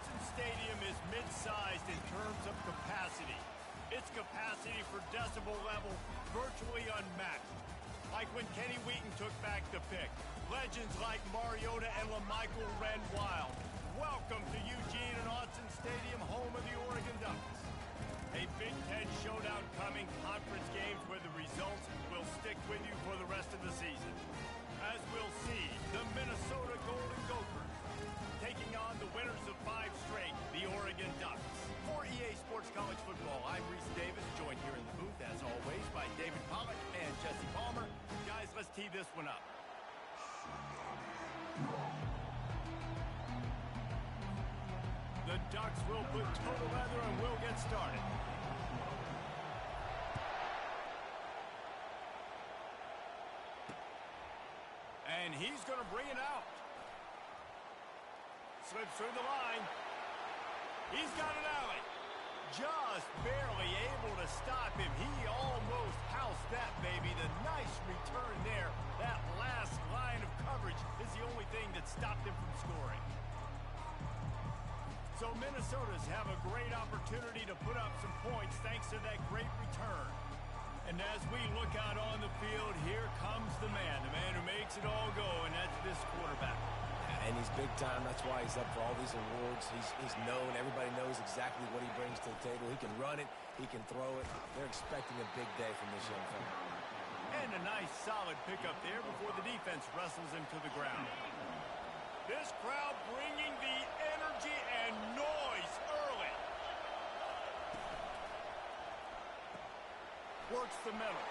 Autzen Stadium is mid-sized in terms of capacity. Its capacity for decibel level virtually unmatched. Like when Kenny Wheaton took back the pick. Legends like Mariota and LaMichael ran wild. Welcome to Eugene and Autzen Stadium, home of the Oregon Ducks. A Big Ten showdown coming, conference games where the results will stick with you for the rest of the season. As we'll see, the Minnesota Golden Gophers taking on the winners of 5 straight, the Oregon Ducks. For EA Sports College Football, I'm Reese Davis, joined here in the booth, as always, by David Pollack and Jesse Palmer. Guys, let's tee this one up. The Ducks will put total leather and we'll get started. And he's going to bring it out. Slips through the line. He's got an alley. Just barely able to stop him. He almost housed that, baby. The nice return there. That last line of coverage is the only thing that stopped him from scoring. So Minnesota's have a great opportunity to put up some points thanks to that great return. And as we look out on the field, here comes the man who makes it all go, and that's this quarterback. And he's big time. That's why he's up for all these awards. He's known. Everybody knows exactly what he brings to the table. He can run it. He can throw it. They're expecting a big day from this young fella. And a nice solid pickup there before the defense wrestles him to the ground. This crowd bringing the energy and noise early. Works the middle.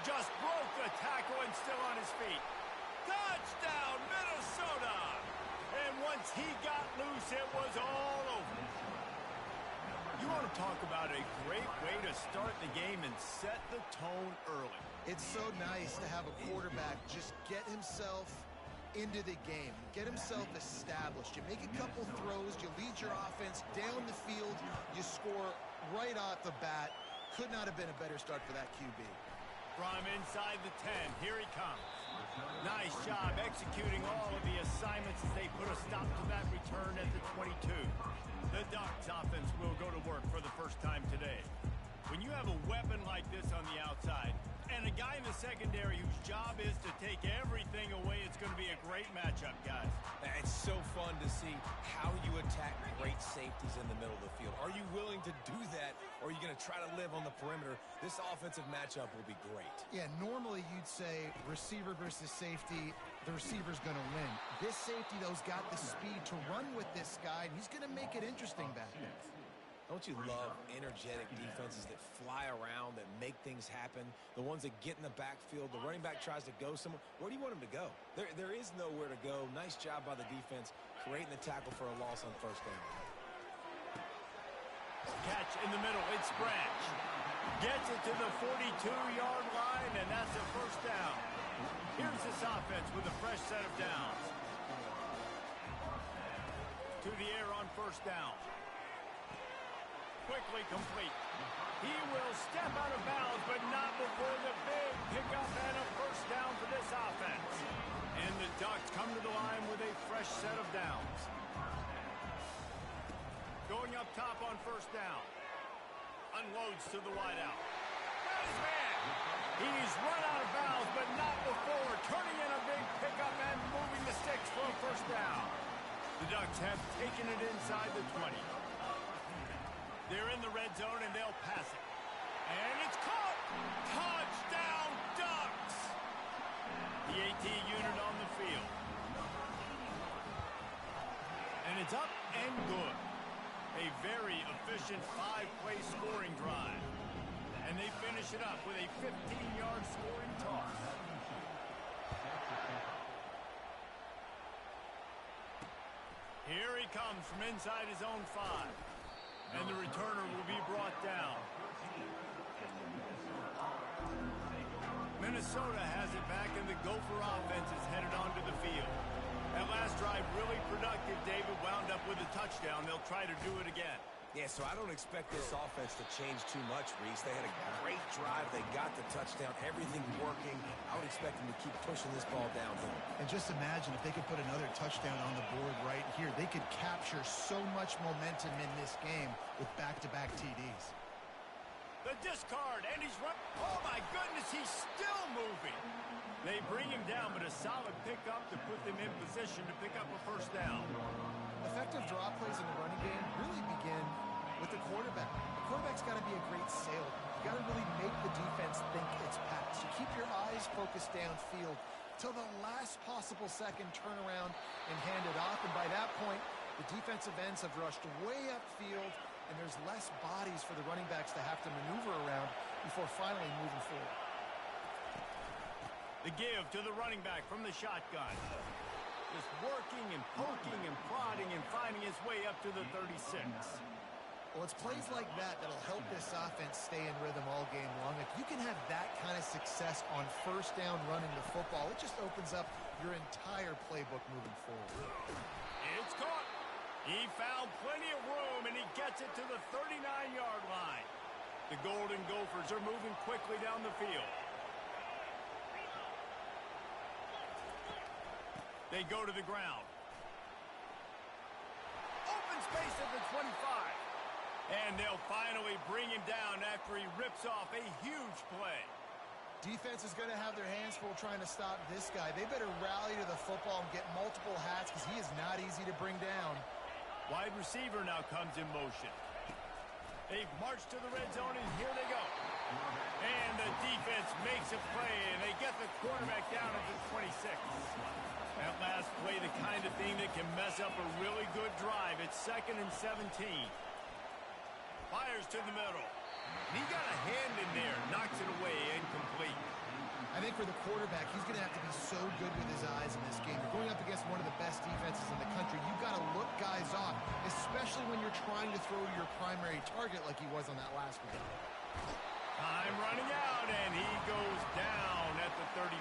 Just broke the tackle and still on his feet. Touchdown, Minnesota! And once he got loose, it was all over. You want to talk about a great way to start the game and set the tone early. It's so nice to have a quarterback just get himself into the game, get himself established. You make a couple throws, you lead your offense down the field, you score right off the bat. Could not have been a better start for that QB. From inside the 10, here he comes. Nice job executing all of the assignments as they put a stop to that return at the 22. The Ducks offense will go to work for the first time today. When you have a weapon like this on the outside and a guy in the secondary whose job is to take everything away, it's going to be a great matchup, guys. It's so fun to see how you attack great safeties in the middle of the field. Are you willing to do that, or are you going to try to live on the perimeter? This offensive matchup will be great. Yeah, normally you'd say receiver versus safety, the receiver's going to win. This safety, though, has got the speed to run with this guy, and he's going to make it interesting back there. Don't you love energetic defenses that fly around, that make things happen? The ones that get in the backfield, the running back tries to go somewhere. Where do you want him to go? There is nowhere to go. Nice job by the defense, creating the tackle for a loss on first down. Catch in the middle, it's Branch. Gets it to the 42-yard line, and that's a first down. Here's this offense with a fresh set of downs. To the air on first down. Quickly complete. He will step out of bounds, but not before the big pickup and a first down for this offense. And the Ducks come to the line with a fresh set of downs. Going up top on first down. Unloads to the wideout. Got his man. He's run out of bounds, but not before. Turning in a big pickup and moving the sticks for a first down. The Ducks have taken it inside the 20. They're in the red zone, and they'll pass it. And it's caught! Touchdown, Ducks! The AT unit on the field. And it's up and good. A very efficient 5-play scoring drive. And they finish it up with a 15-yard scoring toss. Here he comes from inside his own 5. And the returner will be brought down. Minnesota has it back, and the Gopher offense is headed onto the field. That last drive really productive. David wound up with a touchdown. They'll try to do it again. Yeah, so I don't expect this offense to change too much, Reese. They had a great drive. They got the touchdown. Everything working. I would expect them to keep pushing this ball downhill. And just imagine if they could put another touchdown on the board right here. They could capture so much momentum in this game with back-to-back TDs. The discard, and he's run. Oh, my goodness, he's still moving. They bring him down, but a solid pickup to put them in position to pick up a first down. Effective draw plays in the running game really begin with the quarterback. The quarterback's got to be a great sailor. You got to really make the defense think it's pass. You keep your eyes focused downfield till the last possible second, turn around and hand it off. And by that point, the defensive ends have rushed way upfield, and there's less bodies for the running backs to have to maneuver around before finally moving forward. The give to the running back from the shotgun. Just working and poking and prodding and finding his way up to the 36. Well, it's plays like that that'll help this offense stay in rhythm all game long. If you can have that kind of success on first down running the football, it just opens up your entire playbook moving forward. It's caught. He found plenty of room, and he gets it to the 39-yard line. The Golden Gophers are moving quickly down the field. They go to the ground. Open space at the 25. And they'll finally bring him down after he rips off a huge play. Defense is going to have their hands full trying to stop this guy. They better rally to the football and get multiple hats because he is not easy to bring down. Wide receiver now comes in motion. They march to the red zone, and here they go. And the defense makes a play, and they get the quarterback down at the 26. That last play, the kind of thing that can mess up a really good drive. It's 2nd and 17. Fires to the middle. He got a hand in there, knocks it away, incomplete. I think for the quarterback, he's going to have to be so good with his eyes in this game. You're going up against one of the best defenses in the country. You've got to look guys off, especially when you're trying to throw your primary target like he was on that last one. Time running out, and he goes down at the 34.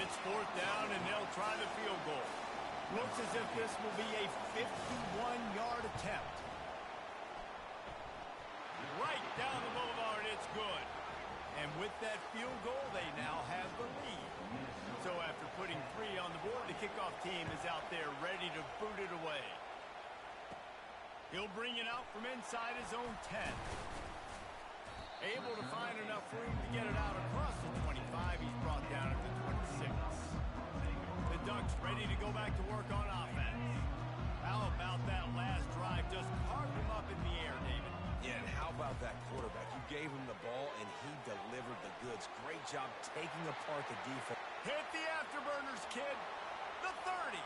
It's 4th down, and they'll try the field goal. Looks as if this will be a 51-yard attempt. Right down the boulevard, it's good. And with that field goal, they now have the lead. So after putting 3 on the board, the kickoff team is out there ready to boot it away. He'll bring it out from inside his own 10. Able to find enough room to get it out across the 25. He's brought down at the 26. The Ducks ready to go back to work on offense. How about that last drive? Just carved him up in the air, David. Yeah, and how about that quarterback? You gave him the ball, and he delivered the goods. Great job taking apart the defense. Hit the afterburners, kid. The 30.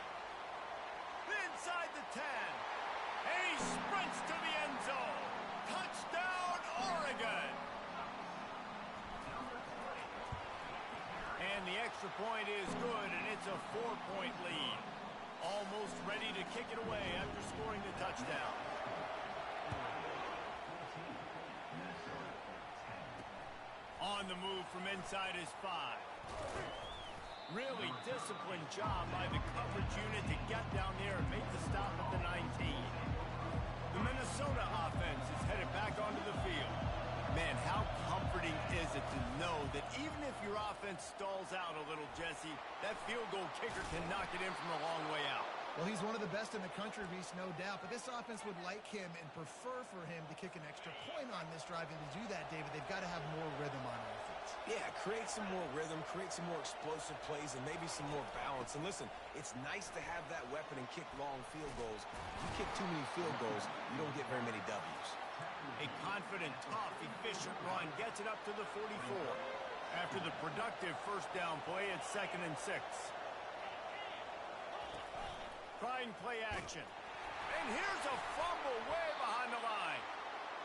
Inside the 10. And he sprints to the end zone. Touchdown, Oregon. And the extra point is good, and it's a 4-point lead. Almost ready to kick it away after scoring the touchdown. On the move from inside his 5. Really disciplined job by the coverage unit to get down there and make the stop at the 19. The Minnesota offense is headed back onto the field. Man, how comforting is it to know that even if your offense stalls out a little, Jesse, that field goal kicker can knock it in from a long way out. Well, he's one of the best in the country, Reese, no doubt. But this offense would like him and prefer for him to kick an extra point on this drive. And to do that, David, they've got to have more rhythm on offense. Yeah, create some more rhythm, create some more explosive plays, and maybe some more balance. And listen, it's nice to have that weapon and kick long field goals. If you kick too many field goals, you don't get very many W's. A confident, tough, efficient run gets it up to the 44. After the productive first down play, it's 2nd and 6. Trying play action. And here's a fumble way behind the line.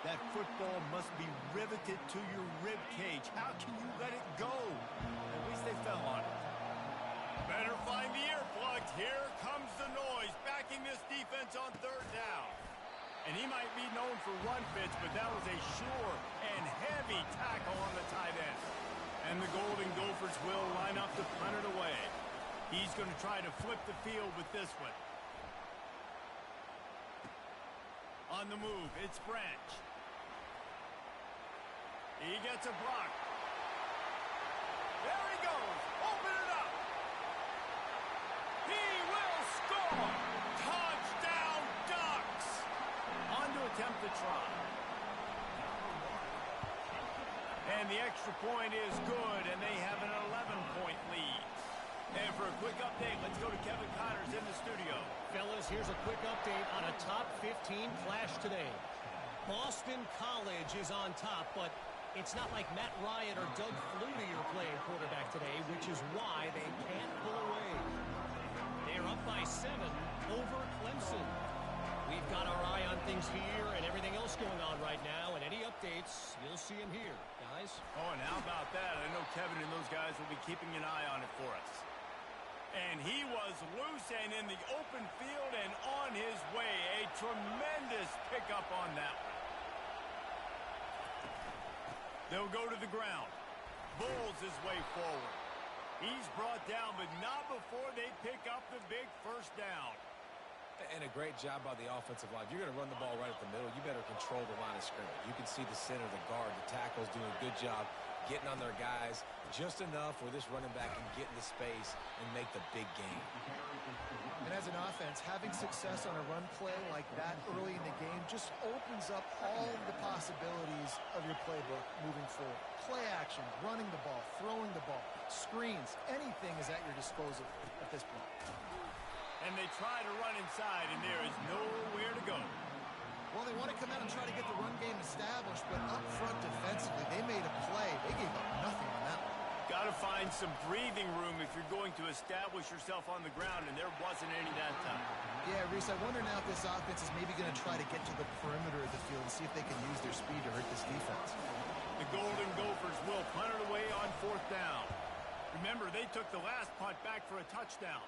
That football must be riveted to your rib cage. How can you let it go? At least they fell on it. Better find the earplugs. Here comes the noise, backing this defense on 3rd down. And he might be known for run fits, but that was a sure and heavy tackle on the tight end. And the Golden Gophers will line up to punt it away. He's going to try to flip the field with this one. On the move, it's Branch. He gets a block. There he goes. Open it up. He will score. Touchdown, Ducks. On to attempt the try. And the extra point is good, and they have an 11-point lead. And for a quick update, let's go to Kevin Connors in the studio. Fellas, here's a quick update on a top 15 clash today. Boston College is on top, but it's not like Matt Ryan or Doug Flutie are playing quarterback today, which is why they can't pull away. They're up by 7 over Clemson. We've got our eye on things here and everything else going on right now, and any updates, you'll see them here, guys. Oh, and how about that? I know Kevin and those guys will be keeping an eye on it for us. And he was loose and in the open field and on his way. A tremendous pickup on that one. They'll go to the ground. Bulls his way forward. He's brought down, but not before they pick up the big first down. And a great job by the offensive line. If you're going to run the ball right at the middle, you better control the line of scrimmage. You can see the center, the guard, the tackles doing a good job getting on their guys just enough where this running back can get into space and make the big game. And as an offense, having success on a run play like that early in the game just opens up all of the possibilities of your playbook moving forward. Play action, running the ball, throwing the ball, screens, anything is at your disposal at this point. And they try to run inside, and there is nowhere to go. Well, they want to come out and try to get the run game established, but up front defensively, they made a play. They gave up nothing on that one. Got to find some breathing room if you're going to establish yourself on the ground, and there wasn't any that time. Yeah, Reese, I wonder now if this offense is maybe going to try to get to the perimeter of the field and see if they can use their speed to hurt this defense. The Golden Gophers will punt it away on 4th down. Remember, they took the last punt back for a touchdown.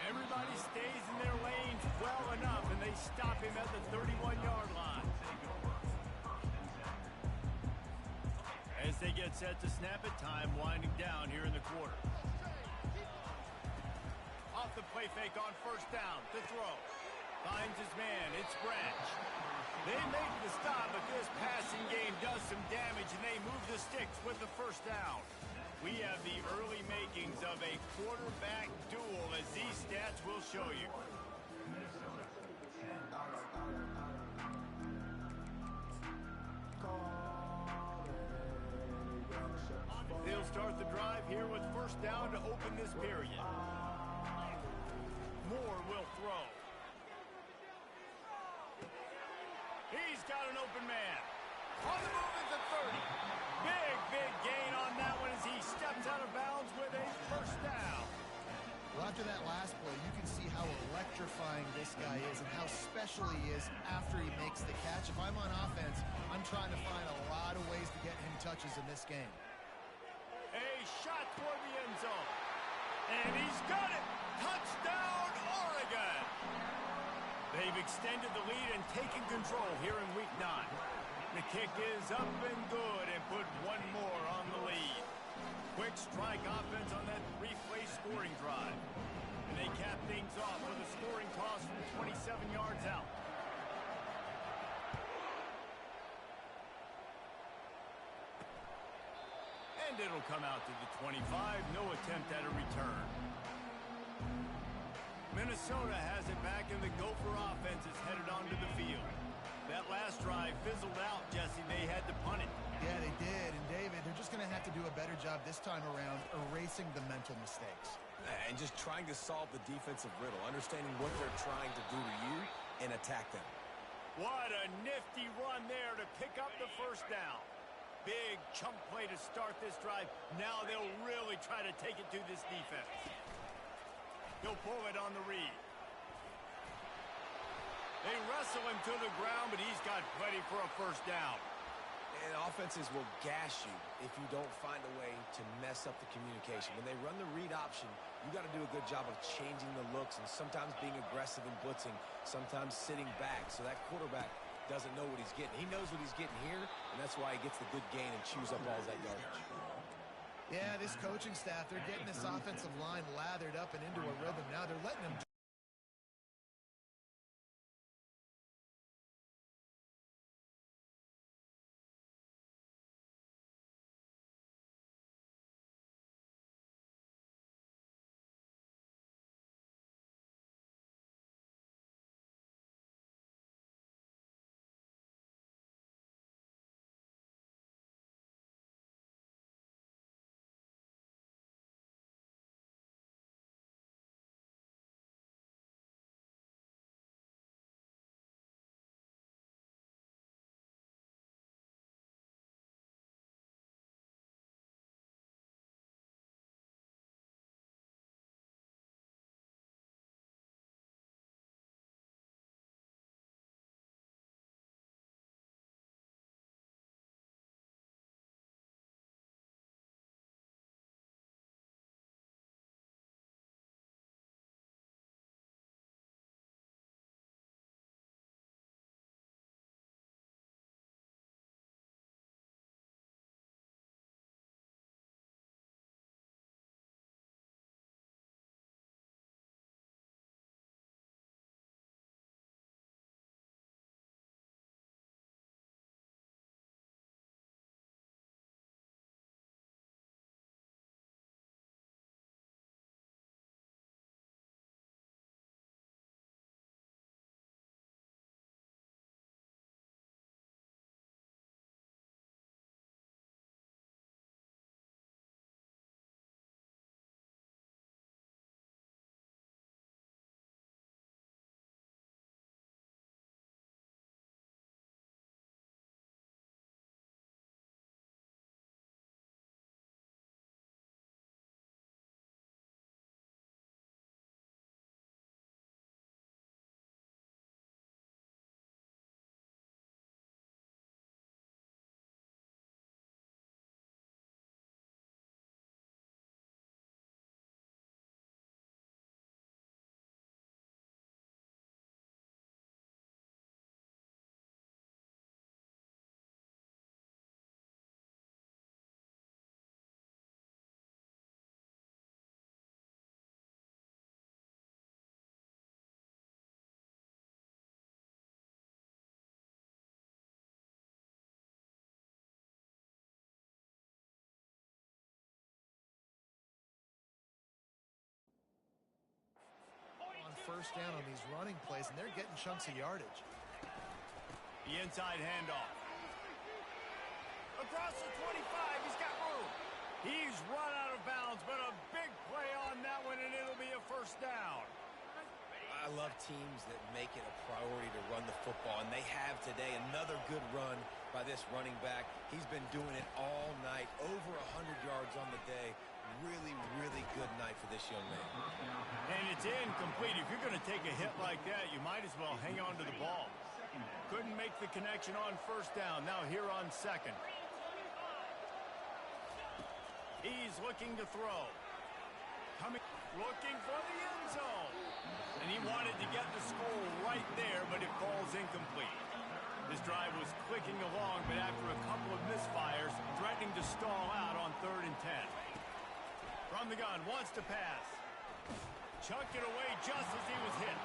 Everybody stays in their lanes well enough, and they stop him at the 31-yard line. As they get set to snap it, time winding down here in the quarter. Off the play fake on 1st down to throw. Finds his man. It's Branch. They make the stop, but this passing game does some damage, and they move the sticks with the 1st down. We have the early makings of a quarterback duel, as these stats will show you. They'll start the drive here with 1st down to open this period. Moore will throw. He's got an open man. On the move is the 30. Big gain on that one as he steps out of bounds with a 1st down. Well, after that last play, you can see how electrifying this guy is and how special he is after he makes the catch. If I'm on offense, I'm trying to find a lot of ways to get him touches in this game. A shot toward the end zone. And he's got it. Touchdown, Oregon. They've extended the lead and taken control here in Week 9. The kick is up and good and put one more on the lead. Quick strike offense on that 3-play scoring drive. And they cap things off with a scoring toss from 27 yards out. And it'll come out to the 25. No attempt at a return. Minnesota has it back, and the Gopher offense is headed onto the field. That last drive fizzled out, Jesse. They had to punt it. Yeah, they did. And, David, they're just going to have to do a better job this time around erasing the mental mistakes. And just trying to solve the defensive riddle, understanding what they're trying to do to you and attack them. What a nifty run there to pick up the 1st down. Big chunk play to start this drive. Now they'll really try to take it to this defense. He'll pull it on the read. They wrestle him to the ground, but he's got plenty for a 1st down. And offenses will gash you if you don't find a way to mess up the communication. When they run the read option, you got to do a good job of changing the looks and sometimes being aggressive and blitzing, sometimes sitting back so that quarterback doesn't know what he's getting. He knows what he's getting here, and that's why he gets the good gain and chews up all that yardage. Yeah, this coaching staff, they're getting this offensive line lathered up and into a rhythm. Now they're letting them. First down on these running plays, and they're getting chunks of yardage. The inside handoff. Across the 25, he's got room. He's run out of bounds, but a big play on that one, and it'll be a first down. I love teams that make it a priority to run the football, and they have today. Another good run by this running back. He's been doing it all night, over 100 yards on the day. Really, really good night for this young man. And it's incomplete. If you're going to take a hit like that, you might as well hang on to the ball. Couldn't make the connection on first down. Now here on second. He's looking to throw. Looking for the end zone. And he wanted to get the score right there, but it falls incomplete. This drive was clicking along, but after a couple of misfires, threatening to stall out on 3rd and 10. From the gun, wants to pass. Chucked it away just as he was hit.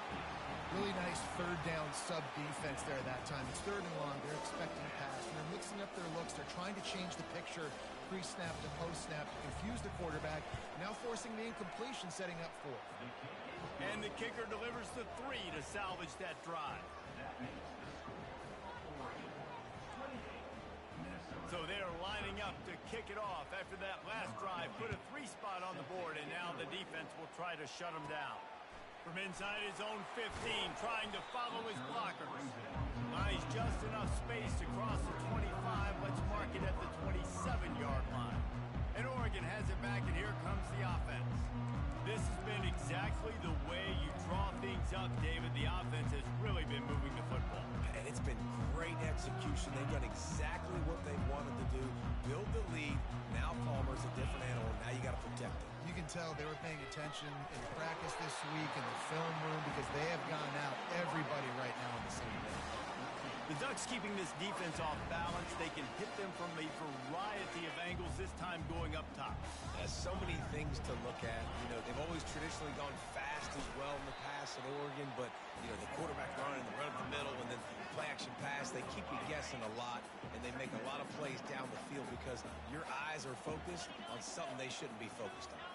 Really nice third down sub defense there that time. It's 3rd and long. They're expecting a pass. And they're mixing up their looks. They're trying to change the picture pre-snap to post-snap to confuse the quarterback. Now forcing the incompletion, setting up 4th. And the kicker delivers the 3 to salvage that drive. So they're lining up to kick it off after that last drive. Put a 3 spot on the board, and now the defense will try to shut him down. From inside his own 15, trying to follow his blockers. Nice, just enough space to cross the 25. Let's mark it at the 27-yard line. And Oregon has it back, and here comes the offense. This has been exactly the way you draw things up, David. The offense has really been moving the football. And it's been great execution. They've done exactly what they wanted to do. Build the lead. Now Palmer's a different animal. Now you got to protect him. You can tell they were paying attention in practice this week in the film room because they have gotten out everybody right now in the same day. The Ducks keeping this defense off balance. They can hit them from a variety of angles, this time going up top. There's so many things to look at. You know, they've always traditionally gone fast as well in the past at Oregon, but, you know, the quarterback run and the run up the middle and then play action pass, they keep you guessing a lot, and they make a lot of plays down the field because your eyes are focused on something they shouldn't be focused on.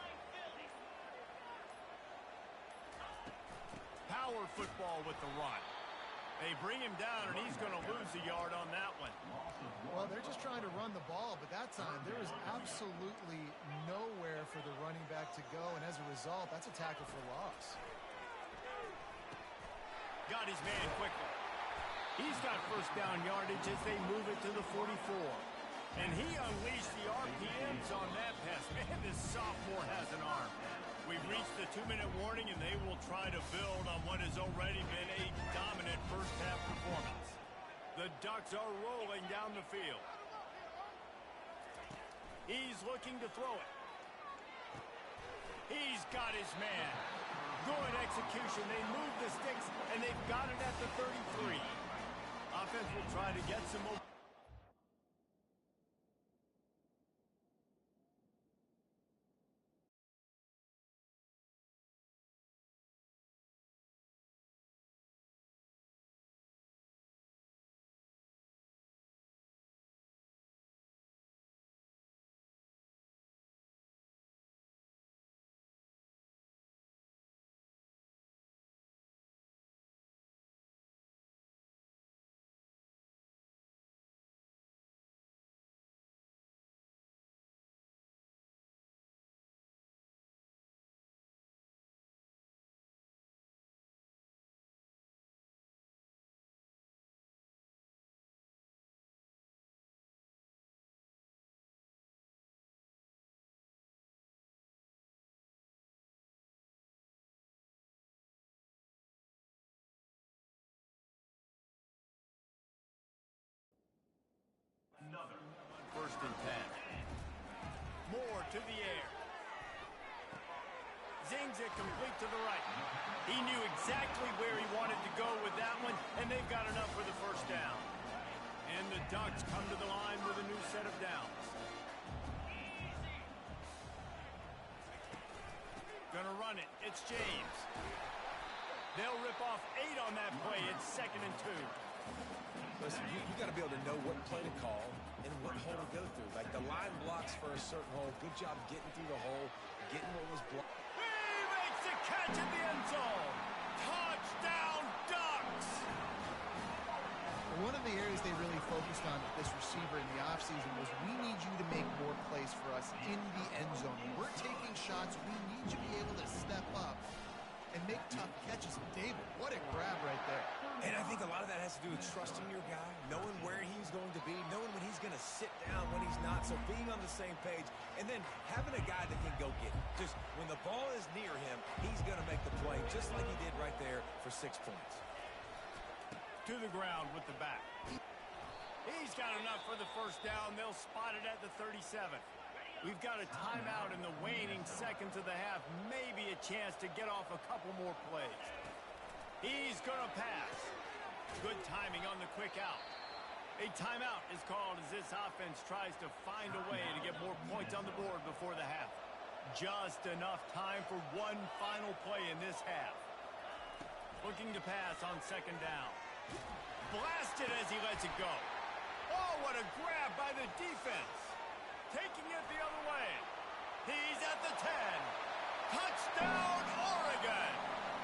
Power football with the run. They bring him down, and he's going to lose a yard on that one. Well, they're just trying to run the ball, but that time there was absolutely nowhere for the running back to go, and as a result, that's a tackle for loss. Got his man quickly. He's got first down yardage as they move it to the 44. And he unleashed the RPMs on that pass. Man, this sophomore has an arm. We've reached the 2-minute warning, and they will try to build on what has already been a dominant first-half performance. The Ducks are rolling down the field. He's looking to throw it. He's got his man. Good execution. They move the sticks, and they've got it at the 33. Offense will try to get some momentum. First and 10. Moore to the air. Zings it complete to the right. He knew exactly where he wanted to go with that one, and they've got enough for the first down. And the Ducks come to the line with a new set of downs. Gonna run it. It's James. They'll rip off 8 on that play. It's 2nd and 2. Listen, you got to be able to know what play to call and what hole to go through. Like the line blocks for a certain hole. Good job getting through the hole, getting what was blocked. He makes the catch in the end zone. Touchdown, Ducks! One of the areas they really focused on with this receiver in the offseason was we need you to make more plays for us in the end zone. When we're taking shots, we need you to be able to step up and make tough catches. David, what a grab right there. And I think a lot of that has to do with trusting your guy, knowing where he's going to be, knowing when he's going to sit down, when he's not. So being on the same page, and then having a guy that can go get it. Just when the ball is near him, he's going to make the play, just like he did right there for 6 points. To the ground with the back. He's got enough for the first down. They'll spot it at the 37. We've got a timeout in the waning seconds of the half. Maybe a chance to get off a couple more plays. He's going to pass. Good timing on the quick out. A timeout is called as this offense tries to find a way to get more points on the board before the half. Just enough time for one final play in this half. Looking to pass on 2nd down. Blasted as he lets it go. Oh, what a grab by the defense. Taking it the other way. He's at the 10. Touchdown, Oregon.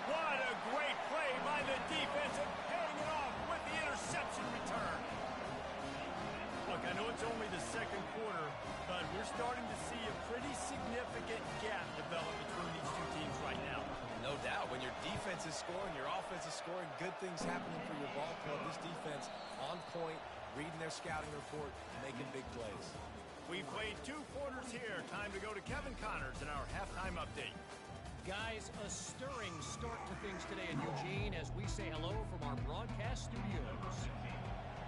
What a great play by the defense and paying it off with the interception return. Look, I know it's only the 2nd quarter, but we're starting to see a pretty significant gap develop between these two teams right now. No doubt. When your defense is scoring, your offense is scoring, good things happening for your ball club. This defense on point, reading their scouting report, making big plays. We've played 2 quarters here. Time to go to Kevin Connors in our halftime update. Guys, a stirring start to things today in Eugene as we say hello from our broadcast studios.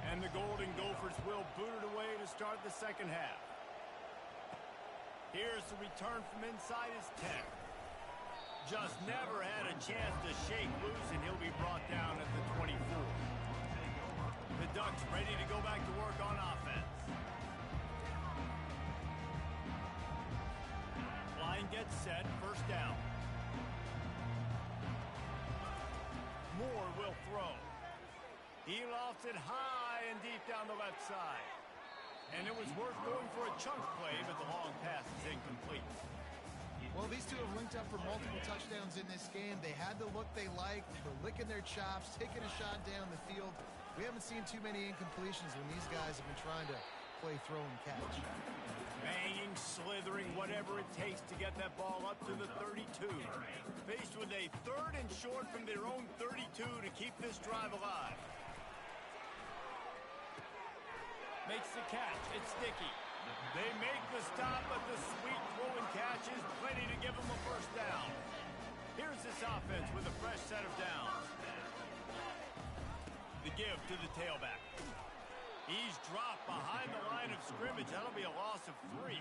And the Golden Gophers will boot it away to start the 2nd half. Here's the return from inside his 10. Just never had a chance to shake loose, and he'll be brought down at the 24. The Ducks ready to go back to work on offense. Line gets set, first down. Moore will throw. He lofts it high and deep down the left side. And it was worth going for a chunk play, but the long pass is incomplete. Well, these two have linked up for multiple touchdowns in this game. They had the look they liked. They're licking their chops, taking a shot down the field. We haven't seen too many incompletions when these guys have been trying to play throw and catch. Banging, slithering, whatever it takes to get that ball up to the 32. Faced with a 3rd and short from their own 32 to keep this drive alive. Makes the catch. It's sticky. They make the stop, but the sweet throw and catch is plenty to give them a first down. Here's this offense with a fresh set of downs. The give to the tailback. He's dropped behind the line of scrimmage. That'll be a loss of 3.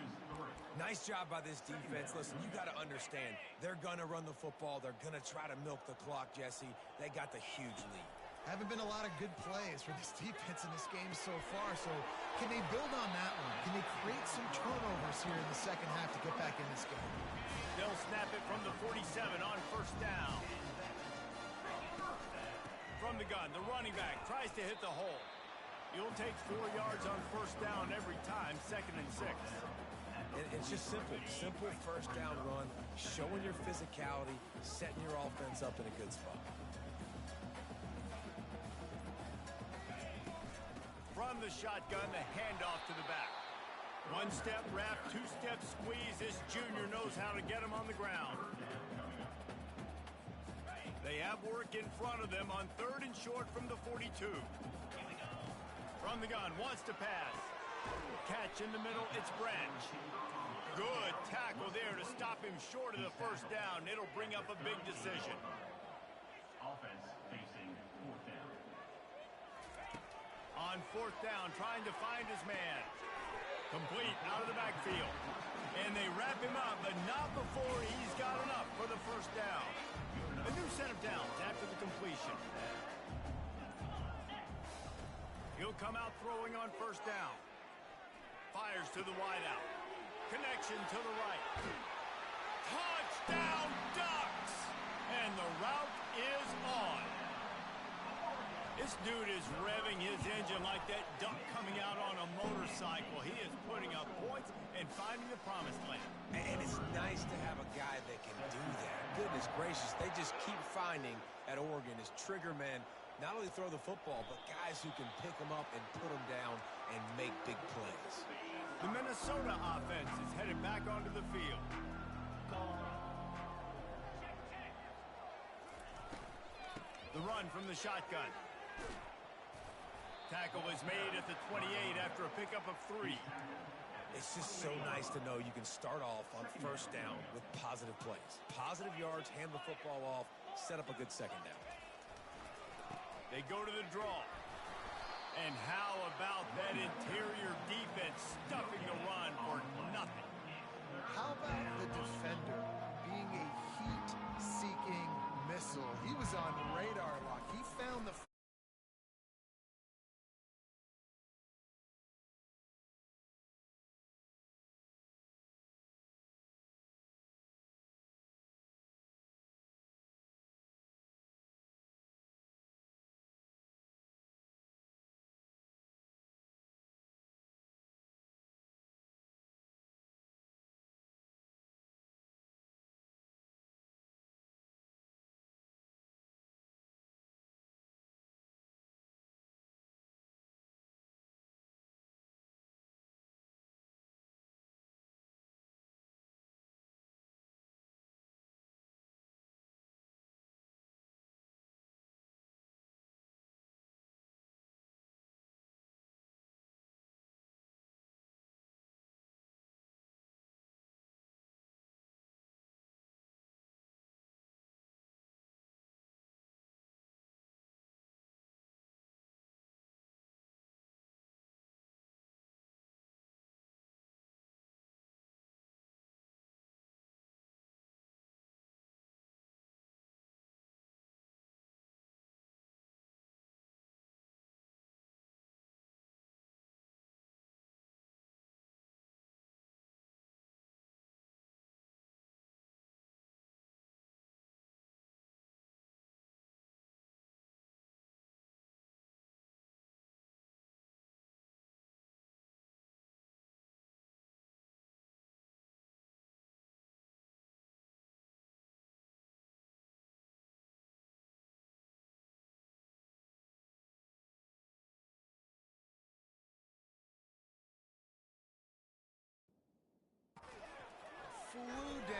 Nice job by this defense. Listen, you got to understand, they're going to run the football. They're going to try to milk the clock, Jesse. They got the huge lead. Haven't been a lot of good plays for this defense in this game so far, so can they build on that one? Can they create some turnovers here in the second half to get back in this game? They'll snap it from the 47 on first down. From the gun, the running back tries to hit the hole. You'll take 4 yards on first down every time, 2nd and 6. It's just simple. Simple first down run, showing your physicality, setting your offense up in a good spot. From the shotgun, the handoff to the back. 1-step wrap, 2-step squeeze. This junior knows how to get him on the ground. They have work in front of them on 3rd and short from the 42. From the gun, wants to pass. Catch in the middle, it's Branch. Good tackle there to stop him short of the first down. It'll bring up a big decision. Offense facing 4th down. On 4th down, trying to find his man. Complete out of the backfield. And they wrap him up, but not before he's got enough for the first down. A new set of downs after the completion. He'll come out throwing on first down. Fires to the wideout. Connection to the right. Touchdown Ducks! And the route is on. This dude is revving his engine like that duck coming out on a motorcycle. He is putting up points and finding the promised land. And it's nice to have a guy that can do that. Goodness gracious, they just keep finding at Oregon is trigger men. Not only throw the football, but guys who can pick them up and put them down and make big plays. The Minnesota offense is headed back onto the field. The run from the shotgun. Tackle is made at the 28 after a pickup of 3. It's just so nice to know you can start off on first down with positive plays. Positive yards, hand the football off, set up a good second down. They go to the draw. And how about that interior defense stuffing the run for nothing? How about the defender being a heat-seeking missile? He was on radar lock. He found the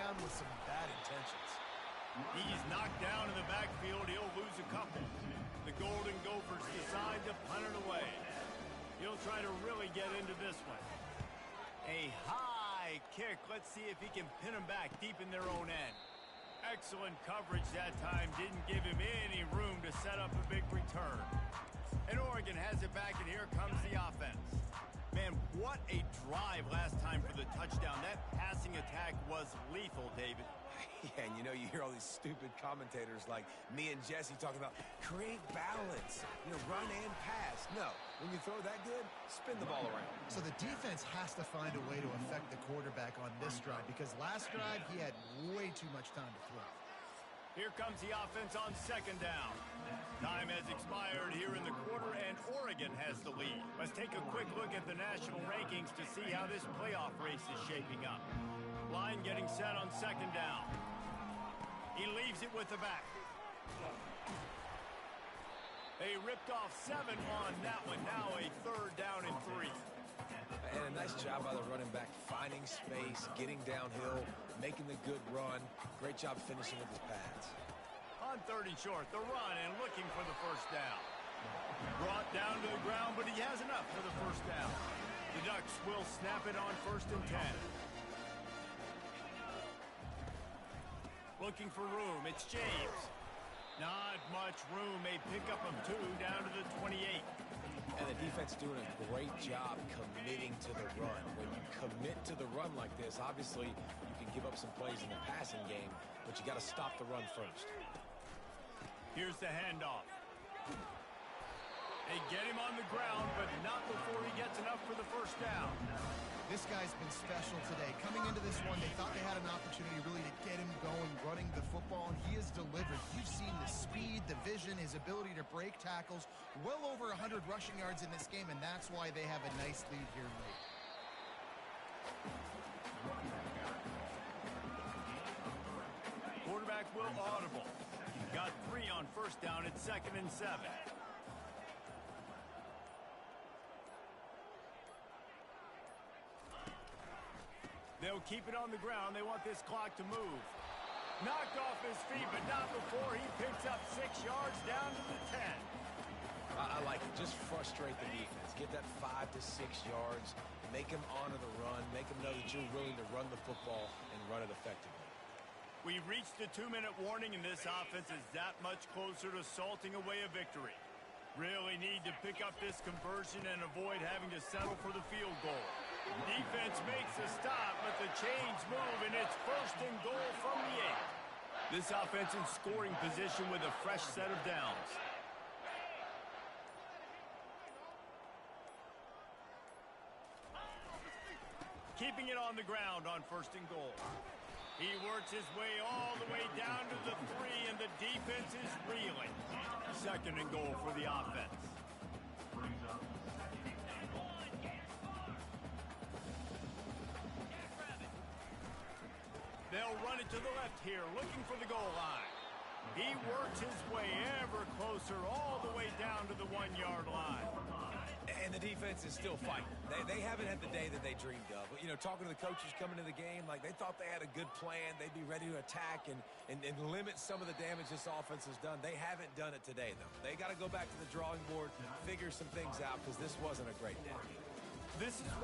down with some bad intentions. He's knocked down in the backfield. He'll lose a couple. The Golden Gophers decide to punt it away. He'll try to really get into this one. A high kick. Let's see if he can pin them back deep in their own end. Excellent coverage that time. Didn't give him any room to set up a big return. And Oregon has it back, and here comes the offense. Man, what a drive last time for the touchdown. That passing attack was lethal, David. Yeah, and you know, you hear all these stupid commentators like me and Jesse talking about create balance, run and pass. No, when you throw that good, spin the ball around. So the defense has to find a way to affect the quarterback on this drive because last drive he had way too much time to throw. Here comes the offense on second down. Time has expired here in the quarter, and Oregon has the lead. Let's take a quick look at the national rankings to see how this playoff race is shaping up. Line getting set on second down. He leaves it with the back. They ripped off 7 on that one. Now a third down and 3. And a nice job by the running back, finding space, getting downhill, making the good run. Great job finishing with his pads. On third and short, the run and looking for the first down. Brought down to the ground, but he has enough for the first down. The Ducks will snap it on first and 10. Looking for room, it's James. Not much room, a pickup of 2 down to the 28. And the defense doing a great job committing to the run. When you commit to the run like this, obviously you can give up some plays in the passing game, but you got to stop the run first. Here's the handoff. They get him on the ground, but not before he gets enough for the first down. This guy's been special today. Coming into this one, they thought they had an opportunity really to get him going, running the football, and he has delivered. You've seen the speed, the vision, his ability to break tackles. Well over 100 rushing yards in this game, and that's why they have a nice lead here late. Quarterback will audible. Got 3 on first down at second and 7. They'll keep it on the ground. They want this clock to move. Knocked off his feet, but not before he picks up 6 yards down to the 10. I like it. Just frustrate the defense. Get that 5 to 6 yards. Make them honor the run. Make them know that you're willing to run the football and run it effectively. We've reached the 2-minute warning, and this offense is that much closer to salting away a victory. Really need to pick up this conversion and avoid having to settle for the field goal. Defense makes a stop, but the chains move, and it's first and goal from the 8. This offense in scoring position with a fresh set of downs. Keeping it on the ground on first and goal. He works his way all the way down to the 3, and the defense is reeling. Second and goal for the offense. They'll run it to the left here, looking for the goal line. He works his way ever closer, all the way down to the 1-yard line. And the defense is still fighting. They haven't had the day that they dreamed of. But, talking to the coaches coming to the game, like they thought they had a good plan. They'd be ready to attack and limit some of the damage this offense has done. They haven't done it today, though. They got to go back to the drawing board, figure some things out, because this wasn't a great day. This is